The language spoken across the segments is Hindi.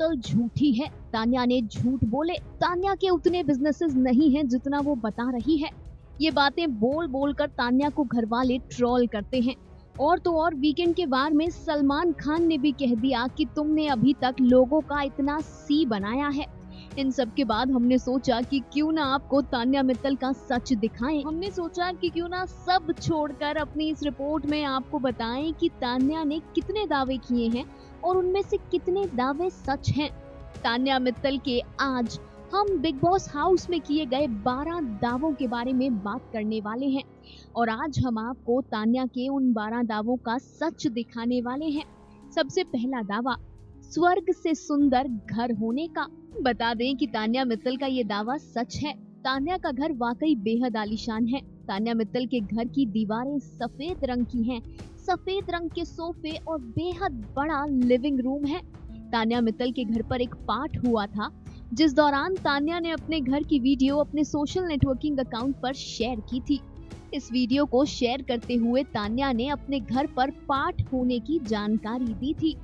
मित्तल झूठी है, तान्या ने झूठ बोले, तान्या के उतने बिजनेसेस नहीं हैं जितना वो बता रही है। ये बातें बोल बोल कर तान्या को घर वाले ट्रोल करते हैं। और तो और वीकेंड के वार में सलमान खान ने भी कह दिया कि तुमने अभी तक लोगों का इतना सी बनाया है। इन सब के बाद हमने सोचा कि क्यों ना आपको तान्या मित्तल का सच दिखाएं। हमने सोचा कि क्यों ना सब छोड़कर अपनी इस रिपोर्ट में आपको बताएं कि तान्या ने कितने दावे किए हैं और उनमें से कितने दावे सच हैं। तान्या मित्तल के आज हम बिग बॉस हाउस में किए गए 12 दावों के बारे में बात करने वाले हैं और आज हम आपको तान्या के उन 12 दावों का सच दिखाने वाले हैं। सबसे पहला दावा, स्वर्ग से सुंदर घर होने का। बता दें कि तान्या मित्तल का ये दावा सच है। तान्या का घर वाकई बेहद आलीशान है। तान्या मित्तल के घर की दीवारें सफेद रंग की हैं, सफेद रंग के सोफे और बेहद बड़ा लिविंग रूम है। तान्या मित्तल के घर पर एक पार्ट हुआ था जिस दौरान तान्या ने अपने घर की वीडियो अपने सोशल नेटवर्किंग अकाउंट पर शेयर की थी। इस वीडियो को शेयर करते हुए तान्या ने अपने घर पर पार्ट होने की जानकारी दी थी।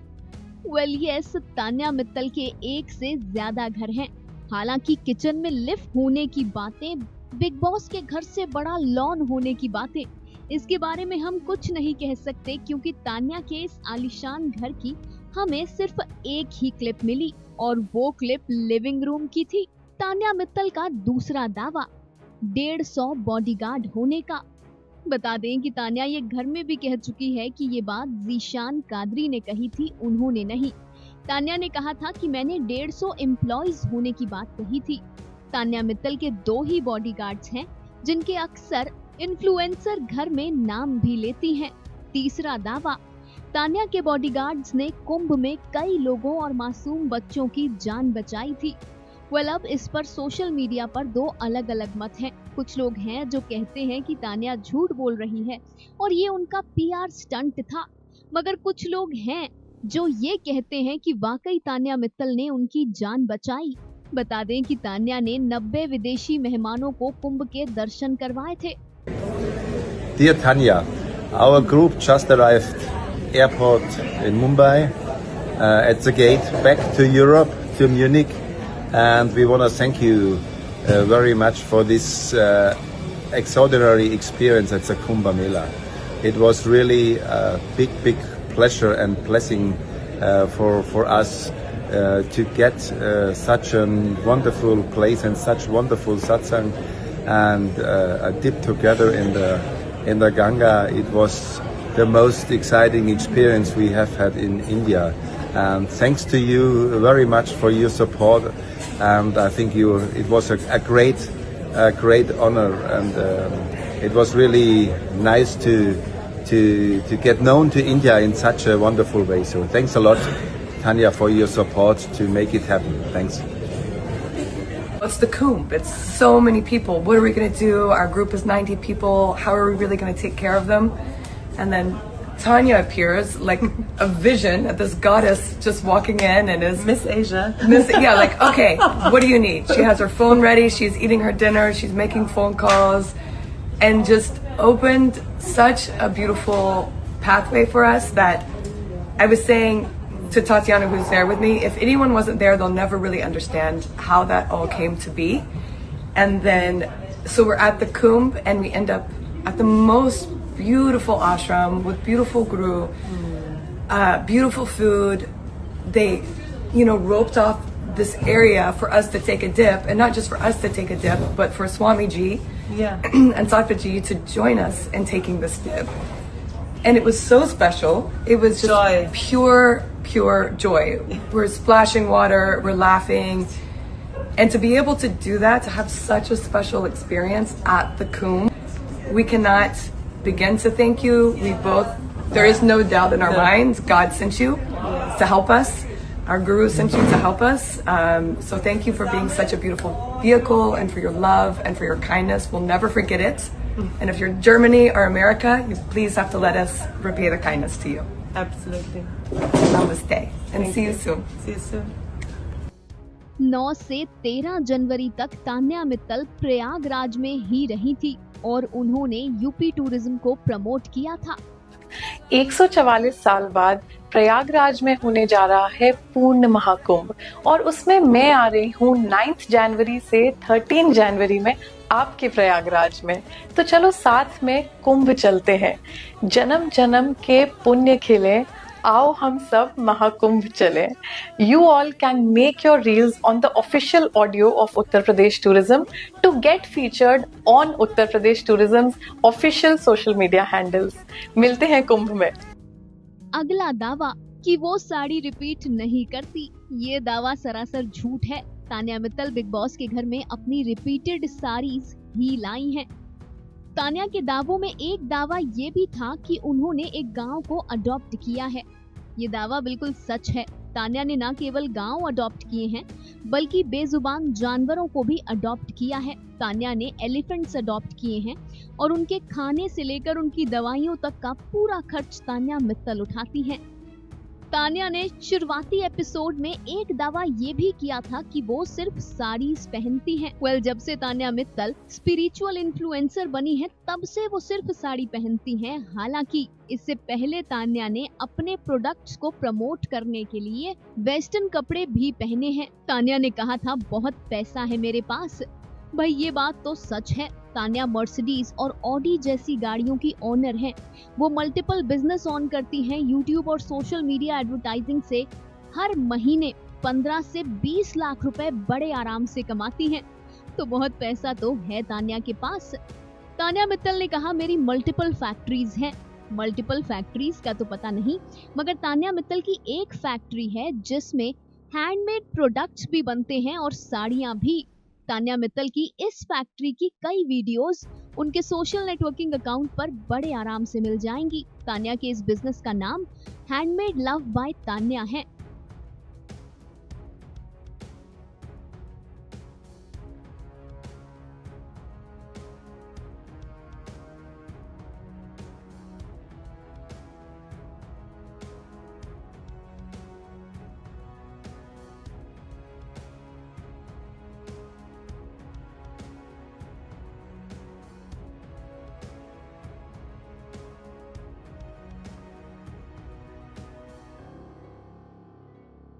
यस, तान्या मित्तल के एक से ज्यादा घर हैं। हालांकि किचन में लिफ्ट होने की बातें, बिग बॉस के घर से बड़ा लॉन होने की बातें, इसके बारे में हम कुछ नहीं कह सकते क्योंकि तान्या के इस आलीशान घर की हमें सिर्फ एक ही क्लिप मिली और वो क्लिप लिविंग रूम की थी। तान्या मित्तल का दूसरा दावा, 150 बॉडीगार्ड होने का। बता दें कि तान्या ये घर में भी कह चुकी है कि ये बात ज़ीशान कादरी ने कही थी, उन्होंने नहीं। तान्या ने कहा था कि मैंने 150 एम्प्लॉइज होने की बात कही थी। तान्या मित्तल के 2 ही बॉडीगार्ड्स हैं जिनके अक्सर इन्फ्लुएंसर घर में नाम भी लेती हैं। तीसरा दावा, तान्या के बॉडीगार्ड्स ने कुंभ में कई लोगों और मासूम बच्चों की जान बचाई थी। अब इस पर सोशल मीडिया पर 2 अलग अलग मत हैं। कुछ लोग हैं जो कहते हैं कि तान्या झूठ बोल रही है और ये उनका पीआर स्टंट था, मगर कुछ लोग हैं जो ये कहते हैं कि वाकई तान्या मित्तल ने उनकी जान बचाई। बता दें कि तान्या ने 90 विदेशी मेहमानों को कुंभ के दर्शन करवाए थे। Dear Tanya, our group just arrived airport in Mumbai at the gate back to Europe, to Munich, and we want to thank you very much for this extraordinary experience at the Kumbh Mela. It was really a big pleasure and blessing for us to get such a wonderful place and such wonderful satsang and a dip together in the Ganga. It was the most exciting experience we have had in India. And thanks to you very much for your support. And I think it was a great honor, and it was really nice to get known to India in such a wonderful way. So thanks a lot, Tanya, for your support to make it happen. Thanks. It's the Kumbh. It's so many people. What are we going to do? Our group is 90 people. How are we really going to take care of them? And then Tanya appears like a vision, this goddess just walking in and is Miss Asia. Yeah, like, okay, what do you need? She has her phone ready. She's eating her dinner. She's making phone calls and just opened such a beautiful pathway for us that I was saying to Tatiana, who's there with me, if anyone wasn't there, they'll never really understand how that all came to be. And then, so we're at the Kumbh and we end up at the most beautiful ashram with beautiful guru, beautiful food. They, roped off this area for us to take a dip, and not just for us to take a dip, but for Swamiji and Sattvaji to join us in taking this dip. And it was so special. It was just joy. Pure joy. We're splashing water, we're laughing. And to be able to do that, to have such a special experience at the Kumbh, we cannot begin to thank you. There is no doubt in our minds, God sent you to help us. Our guru sent you to help us. So thank you for being such a beautiful vehicle and for your love and for your kindness. We'll never forget it. And if you're Germany or America, you please have to let us repay the kindness to you. Absolutely. Namaste. And see you soon. See you soon. 9 से 13 जनवरी तक तान्या मित्तल प्रयागराज में ही रही थी और उन्होंने यूपी टूरिज्म को प्रमोट किया था। 144 साल बाद प्रयागराज में होने जा रहा है पूर्ण महाकुंभ और उसमें मैं आ रही हूँ 9 जनवरी से 13 जनवरी में आपके प्रयागराज में। तो चलो साथ में कुंभ चलते हैं, जन्म जन्म के पुण्य खिले, आओ हम सब महाकुंभ चले। You all can make your reels on the official audio of Uttar Pradesh Tourism to get featured on Uttar Pradesh Tourism's official social media handles. मिलते हैं कुंभ में। अगला दावा कि वो साड़ी रिपीट नहीं करती, ये दावा सरासर झूठ है। तान्या मित्तल बिग बॉस के घर में अपनी रिपीटेड साड़ीज ही लाई हैं। तान्या के दावों में एक दावा ये भी था कि उन्होंने एक गांव को अडॉप्ट किया है। ये दावा बिल्कुल सच है। तान्या ने न केवल गांव अडॉप्ट किए हैं बल्कि बेजुबान जानवरों को भी अडॉप्ट किया है। तान्या ने एलिफेंट्स अडॉप्ट किए हैं और उनके खाने से लेकर उनकी दवाइयों तक का पूरा खर्च तान्या मित्तल उठाती हैं। तान्या ने शुरुआती एपिसोड में एक दावा ये भी किया था कि वो सिर्फ साड़ीज पहनती हैं। जब से तान्या मित्तल स्पिरिचुअल इन्फ्लुएंसर बनी है तब से वो सिर्फ साड़ी पहनती हैं। हालांकि इससे पहले तान्या ने अपने प्रोडक्ट्स को प्रमोट करने के लिए वेस्टर्न कपड़े भी पहने हैं। तान्या ने कहा था बहुत पैसा है मेरे पास। भाई ये बात तो सच है। तान्या मर्सिडीज और ऑडी जैसी गाड़ियों की ओनर हैं। वो मल्टीपल बिजनेस ऑन करती हैं। यूट्यूब और सोशल मीडिया एडवर्टाइजिंग से हर महीने 15 से 20 लाख रुपए बड़े आराम से कमाती हैं। तो बहुत पैसा तो है तान्या के पास। तान्या मित्तल ने कहा मेरी मल्टीपल फैक्ट्रीज हैं। मल्टीपल फैक्ट्रीज का तो पता नहीं, मगर तान्या मित्तल की एक फैक्ट्री है जिसमें हैंडमेड प्रोडक्ट्स भी बनते हैं और साड़ियां भी। तान्या मित्तल की इस फैक्ट्री की कई वीडियोस उनके सोशल नेटवर्किंग अकाउंट पर बड़े आराम से मिल जाएंगी। तान्या के इस बिजनेस का नाम हैंडमेड लव बाय तान्या है।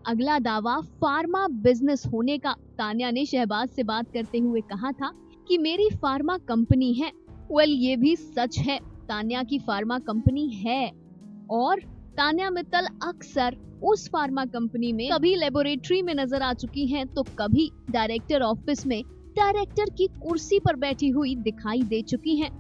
अगला दावा फार्मा बिजनेस होने का। तान्या ने शहबाज से बात करते हुए कहा था कि मेरी फार्मा कंपनी है। ये भी सच है। तान्या की फार्मा कंपनी है और तान्या मित्तल अक्सर उस फार्मा कंपनी में कभी लेबोरेटरी में नजर आ चुकी हैं तो कभी डायरेक्टर ऑफिस में डायरेक्टर की कुर्सी पर बैठी हुई दिखाई दे चुकी हैं।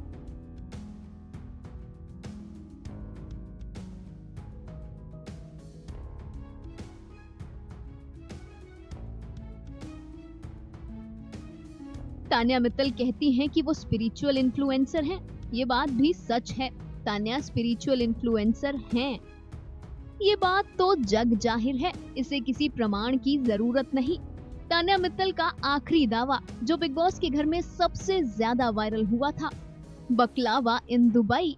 तान्या मित्तल कहती हैं कि वो स्पिरिचुअल इन्फ्लुएंसर हैं। ये बात भी सच है। तान्या स्पिरिचुअल इन्फ्लुएंसर हैं। ये बात तो जग जाहिर है, इसे किसी प्रमाण की जरूरत नहीं। तान्या मित्तल का आखिरी दावा जो बिग बॉस के घर में सबसे ज्यादा वायरल हुआ था, बकलावा इन दुबई।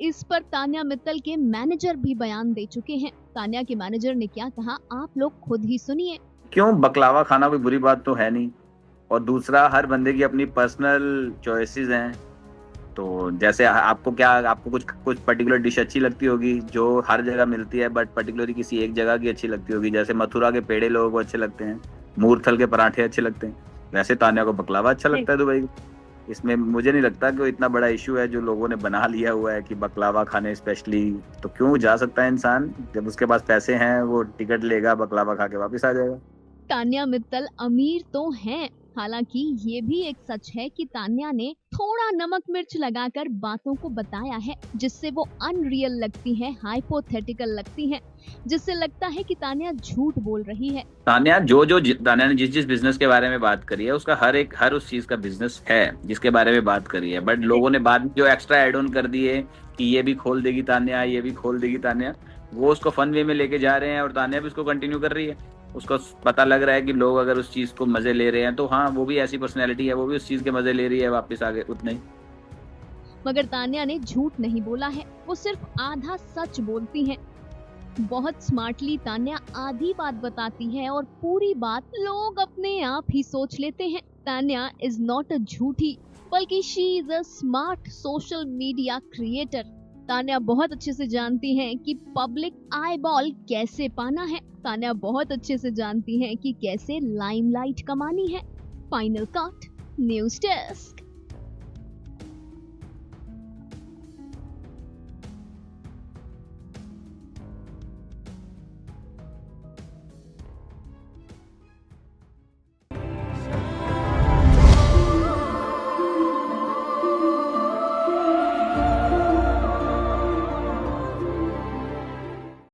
इस पर तान्या मित्तल के मैनेजर भी बयान दे चुके हैं। तान्या के मैनेजर ने क्या कहा आप लोग खुद ही सुनिए। क्यों, बकलावा खाना कोई बुरी बात तो है नहीं, और दूसरा हर बंदे की अपनी पर्सनल चॉइसेस हैं। तो जैसे आपको कुछ पर्टिकुलर डिश अच्छी लगती होगी जो हर जगह मिलती है, बट पर्टिकुलरली किसी एक जगह की अच्छी लगती होगी। जैसे मथुरा के पेड़े लोगों को अच्छे लगते हैं, मूरथल के पराठे अच्छे लगते हैं, वैसे तान्या को बकलावा अच्छा लगता है दुबई। इसमें मुझे नहीं लगता कि इतना बड़ा इशू है जो लोगों ने बना लिया हुआ है कि बकलावा खाने स्पेशली। तो क्यों जा सकता है इंसान, जब उसके पास पैसे हैं वो टिकट लेगा, बकलावा खा के वापस आ जाएगा। तान्या मित्तल अमीर तो हैं, हालांकि ये भी एक सच है कि तान्या ने थोड़ा नमक मिर्च लगाकर बातों को बताया है जिससे वो अनरियल लगती हैं, हाइपोथेटिकल लगती हैं, जिससे लगता है कि तान्या झूठ बोल रही है। तान्या तान्या ने जिस बिजनेस के बारे में बात करी है उसका हर उस चीज का बिजनेस है जिसके बारे में बात करी है, बट लोगों ने बाद में जो एक्स्ट्रा एड ऑन कर दिए कि ये भी खोल देगी तान्या, ये भी खोल देगी तान्या, वो उसको फन वे में लेके जा रहे हैं और तान्या भी उसको कंटिन्यू कर रही है। उसको पता लग रहा है कि लोग अगर उस चीज को मजे ले रहे हैं तो हाँ, वो भी ऐसी पर्सनैलिटी है, वो भी उस चीज के मजे ले रही है वापस आगे उतने ही। मगर तान्या ने झूठ नहीं बोला है, वो सिर्फ आधा सच बोलती हैं। बहुत स्मार्टली तान्या आधी बात बताती है और पूरी बात लोग अपने आप ही सोच लेते हैं। तान्या इज नॉट अ झूठी, बल्कि she is a smart social media creator. Tanya बहुत अच्छे से जानती हैं कि पब्लिक आई बॉल कैसे पाना है। तान्या बहुत अच्छे से जानती हैं कि कैसे लाइमलाइट कमानी है। Final cut news desk.